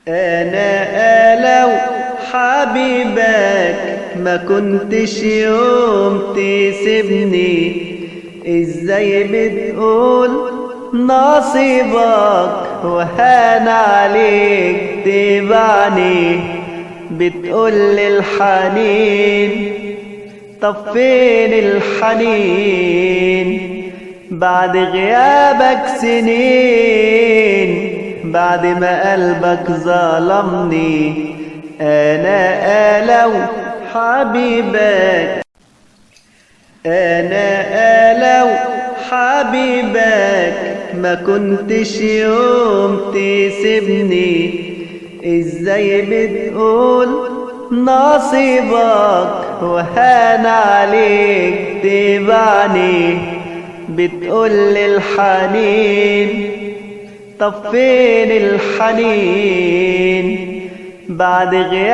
أنا لو حبيبك ما كنتش يوم تسيبني. ازاي بتقول نصيبك وهان عليك تبعني؟ بتقول الحنين، طب فين الحنين بعد غيابك سنين، بعد ما قلبك ظلمني؟ أنا لو حبيبك لو حبيبك ما كنتش يوم تسيبني. ازاي بتقول نصيبك وهان عليك تبعني؟ بتقول الحنين، طب فين الحنين بعد غياب